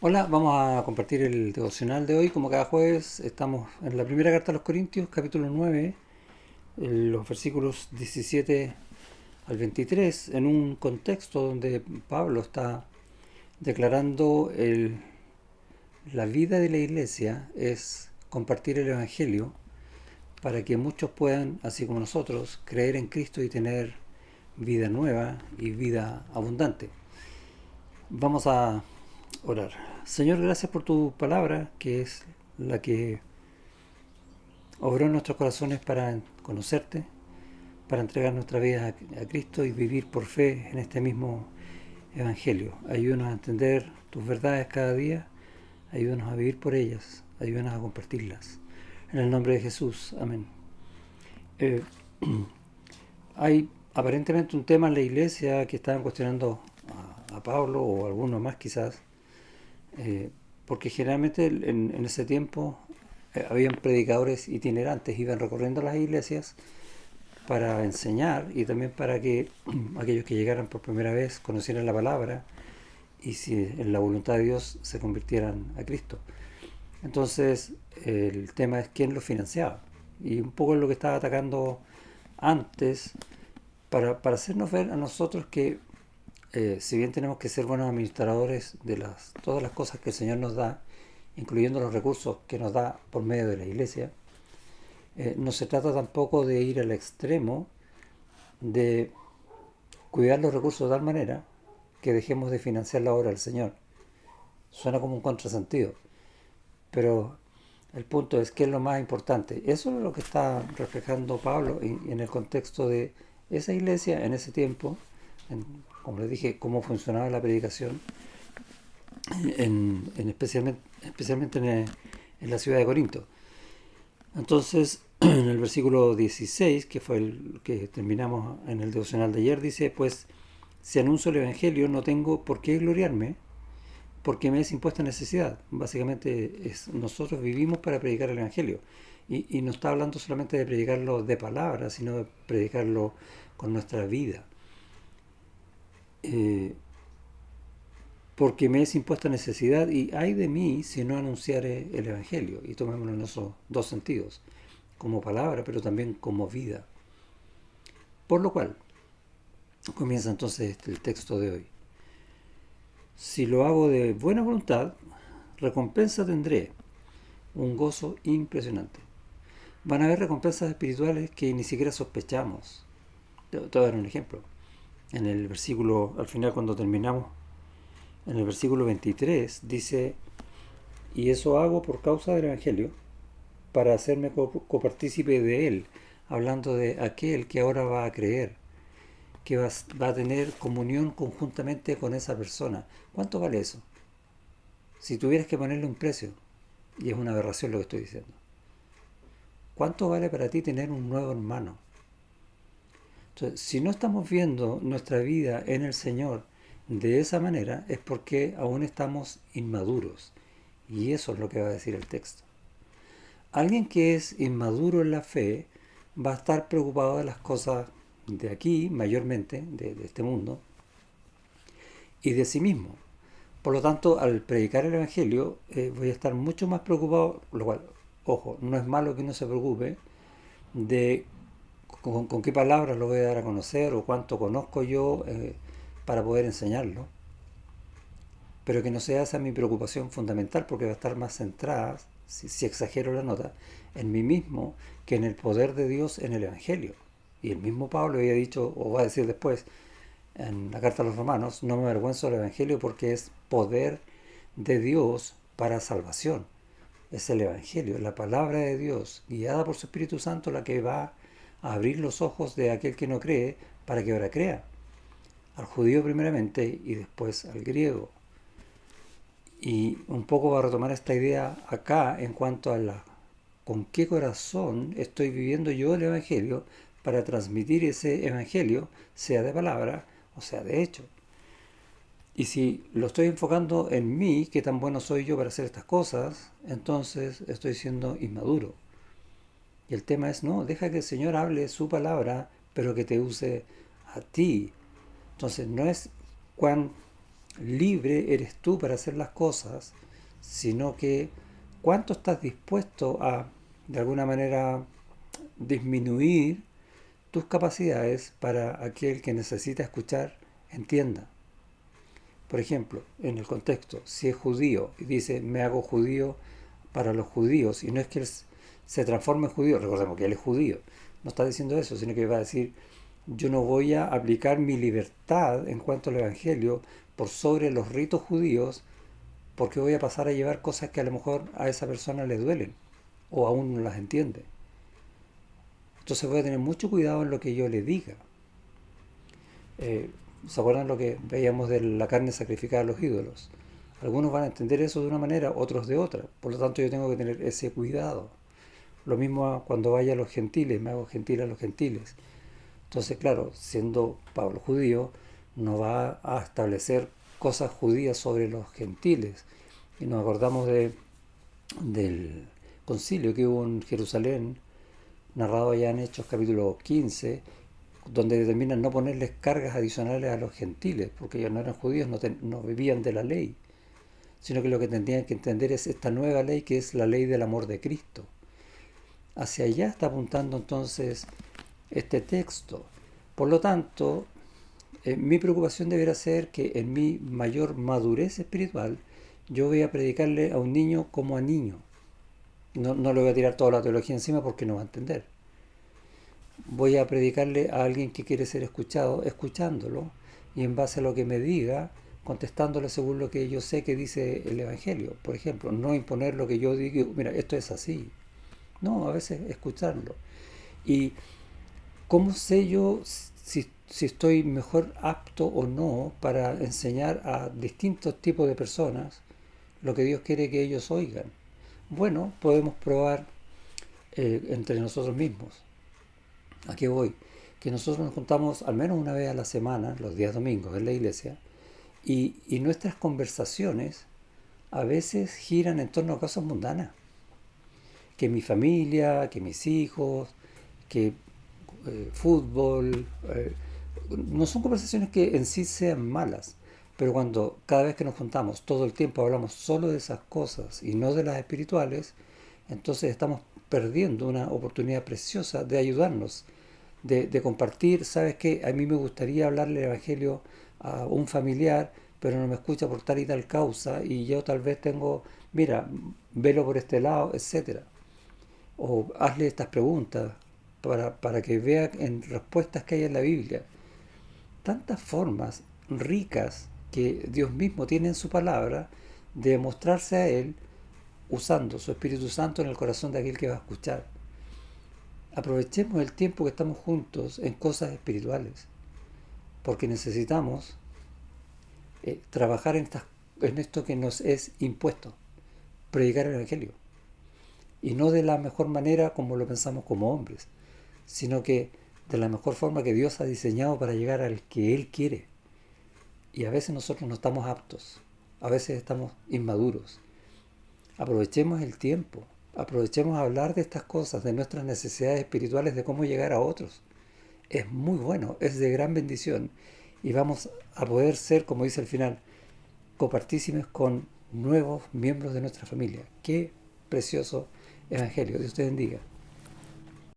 Hola, vamos a compartir el devocional de hoy. Como cada jueves, estamos en la primera carta a los Corintios, capítulo 9, los versículos 17 al 23, en un contexto donde Pablo está declarando la vida de la iglesia es compartir el Evangelio para que muchos puedan, así como nosotros, creer en Cristo y tener vida nueva y vida abundante. Vamos a orar. Señor, gracias por tu palabra, que es la que obró en nuestros corazones para conocerte, para entregar nuestra vida a Cristo y vivir por fe en este mismo Evangelio. Ayúdanos a entender tus verdades cada día, ayúdanos a vivir por ellas, ayúdanos a compartirlas. En el nombre de Jesús, amén. Eh, Hay aparentemente un tema en la iglesia que estaban cuestionando a Pablo o a algunos más quizás, eh, porque generalmente en ese tiempo habían predicadores itinerantes, iban recorriendo las iglesias para enseñar y también para que aquellos que llegaran por primera vez conocieran la palabra y si en la voluntad de Dios se convirtieran a Cristo. Entonces el tema es quién lo financiaba y un poco es lo que estaba atacando antes para hacernos ver a nosotros que si bien tenemos que ser buenos administradores de todas las cosas que el Señor nos da, incluyendo los recursos que nos da por medio de la iglesia, no se trata tampoco de ir al extremo de cuidar los recursos de tal manera que dejemos de financiar la obra del Señor. Suena como un contrasentido, pero el punto es que es lo más importante. Eso es lo que está reflejando Pablo en el contexto de esa iglesia en ese tiempo, como les dije, cómo funcionaba la predicación, especialmente en la ciudad de Corinto. Entonces, en el versículo 16, que fue el que terminamos en el devocional de ayer, dice, pues si anuncio el Evangelio no tengo por qué gloriarme porque me es impuesta necesidad. Básicamente nosotros vivimos para predicar el Evangelio. Y no está hablando solamente de predicarlo de palabras, sino de predicarlo con nuestra vida. Eh, Porque me es impuesta necesidad y hay de mí si no anunciare el Evangelio. Y tomémoslo en esos dos sentidos, como palabra, pero también como vida. Por lo cual, comienza entonces el texto de hoy. Si lo hago de buena voluntad, recompensa tendré, un gozo impresionante. Van a haber recompensas espirituales que ni siquiera sospechamos. Te voy a dar un ejemplo. En el versículo, al final cuando terminamos, en el versículo 23 dice, y eso hago por causa del Evangelio, para hacerme copartícipe de él, hablando de aquel que ahora va a creer, que va a tener comunión conjuntamente con esa persona. ¿Cuánto vale eso? Si tuvieras que ponerle un precio, y es una aberración lo que estoy diciendo, ¿cuánto vale para ti tener un nuevo hermano? Entonces, si no estamos viendo nuestra vida en el Señor de esa manera, es porque aún estamos inmaduros. Y eso es lo que va a decir el texto. Alguien que es inmaduro en la fe va a estar preocupado de las cosas de aquí, mayormente, de este mundo, y de sí mismo. Por lo tanto, al predicar el Evangelio, voy a estar mucho más preocupado, lo cual, ojo, no es malo que uno se preocupe de con qué palabras lo voy a dar a conocer o cuánto conozco yo para poder enseñarlo, pero que no sea esa mi preocupación fundamental porque va a estar más centrada, si exagero la nota, en mí mismo que en el poder de Dios en el Evangelio. Y el mismo Pablo había dicho, o va a decir después, en la carta a los romanos, no me avergüenzo del Evangelio porque es poder de Dios para salvación. Es el Evangelio, la palabra de Dios, guiada por su Espíritu Santo, la que va a abrir los ojos de aquel que no cree para que ahora crea. Al judío primeramente y después al griego. Y un poco va a retomar esta idea acá en cuanto a con qué corazón estoy viviendo yo el Evangelio para transmitir ese Evangelio, sea de palabra o sea de hecho. Y si lo estoy enfocando en mí, qué tan bueno soy yo para hacer estas cosas, entonces estoy siendo inmaduro. Y el tema es, no, deja que el Señor hable su palabra, pero que te use a ti. Entonces no es cuán libre eres tú para hacer las cosas, sino que cuánto estás dispuesto a, de alguna manera, disminuir tus capacidades para aquel que necesita escuchar entienda. Por ejemplo, en el contexto, si es judío y dice me hago judío para los judíos, y no es que él se transforme en judío, recordemos que él es judío, no está diciendo eso, sino que va a decir yo no voy a aplicar mi libertad en cuanto al Evangelio por sobre los ritos judíos, porque voy a pasar a llevar cosas que a lo mejor a esa persona le duelen o aún no las entiende. Entonces voy a tener mucho cuidado en lo que yo le diga. ¿Se acuerdan lo que veíamos de la carne sacrificada a los ídolos? Algunos van a entender eso de una manera, otros de otra. Por lo tanto yo tengo que tener ese cuidado. Lo mismo cuando vaya a los gentiles, me hago gentil a los gentiles. Entonces, claro, siendo Pablo judío, no va a establecer cosas judías sobre los gentiles. Y nos acordamos del concilio que hubo en Jerusalén, narrado allá en Hechos capítulo 15, donde determinan no ponerles cargas adicionales a los gentiles, porque ellos no eran judíos, no vivían de la ley, sino que lo que tendrían que entender es esta nueva ley que es la ley del amor de Cristo. Hacia allá está apuntando entonces este texto. Por lo tanto, mi preocupación deberá ser que en mi mayor madurez espiritual yo voy a predicarle a un niño como a niño. No le voy a tirar toda la teología encima porque no va a entender. Voy a predicarle a alguien que quiere ser escuchado, escuchándolo, y en base a lo que me diga, contestándole según lo que yo sé que dice el Evangelio. Por ejemplo, no imponer lo que yo digo, mira, esto es así. No, a veces escucharlo. ¿Y cómo sé yo si estoy mejor apto o no para enseñar a distintos tipos de personas lo que Dios quiere que ellos oigan? Bueno, podemos probar entre nosotros mismos. ¿A qué voy? Que nosotros nos juntamos al menos una vez a la semana, los días domingos en la iglesia, y nuestras conversaciones a veces giran en torno a cosas mundanas. Que mi familia, que mis hijos, que fútbol. No son conversaciones que en sí sean malas, pero cuando cada vez que nos juntamos todo el tiempo hablamos solo de esas cosas y no de las espirituales, entonces estamos perdiendo una oportunidad preciosa de ayudarnos, de compartir. ¿Sabes qué? A mí me gustaría hablarle el Evangelio a un familiar, pero no me escucha por tal y tal causa, y yo tal vez tengo, mira, velo por este lado, etcétera. O hazle estas preguntas para que vea en respuestas que hay en la Biblia. Tantas formas ricas que Dios mismo tiene en su palabra de mostrarse a Él usando su Espíritu Santo en el corazón de aquel que va a escuchar. Aprovechemos el tiempo que estamos juntos en cosas espirituales, porque necesitamos trabajar en esto que nos es impuesto, predicar el Evangelio. Y no de la mejor manera como lo pensamos como hombres, sino que de la mejor forma que Dios ha diseñado para llegar al que Él quiere. Y a veces nosotros no estamos aptos, a veces estamos inmaduros. Aprovechemos el tiempo, aprovechemos a hablar de estas cosas, de nuestras necesidades espirituales, de cómo llegar a otros. Es muy bueno, es de gran bendición, y vamos a poder ser, como dice al final, copartícimes con nuevos miembros de nuestra familia. Qué precioso evangelio. Dios te bendiga.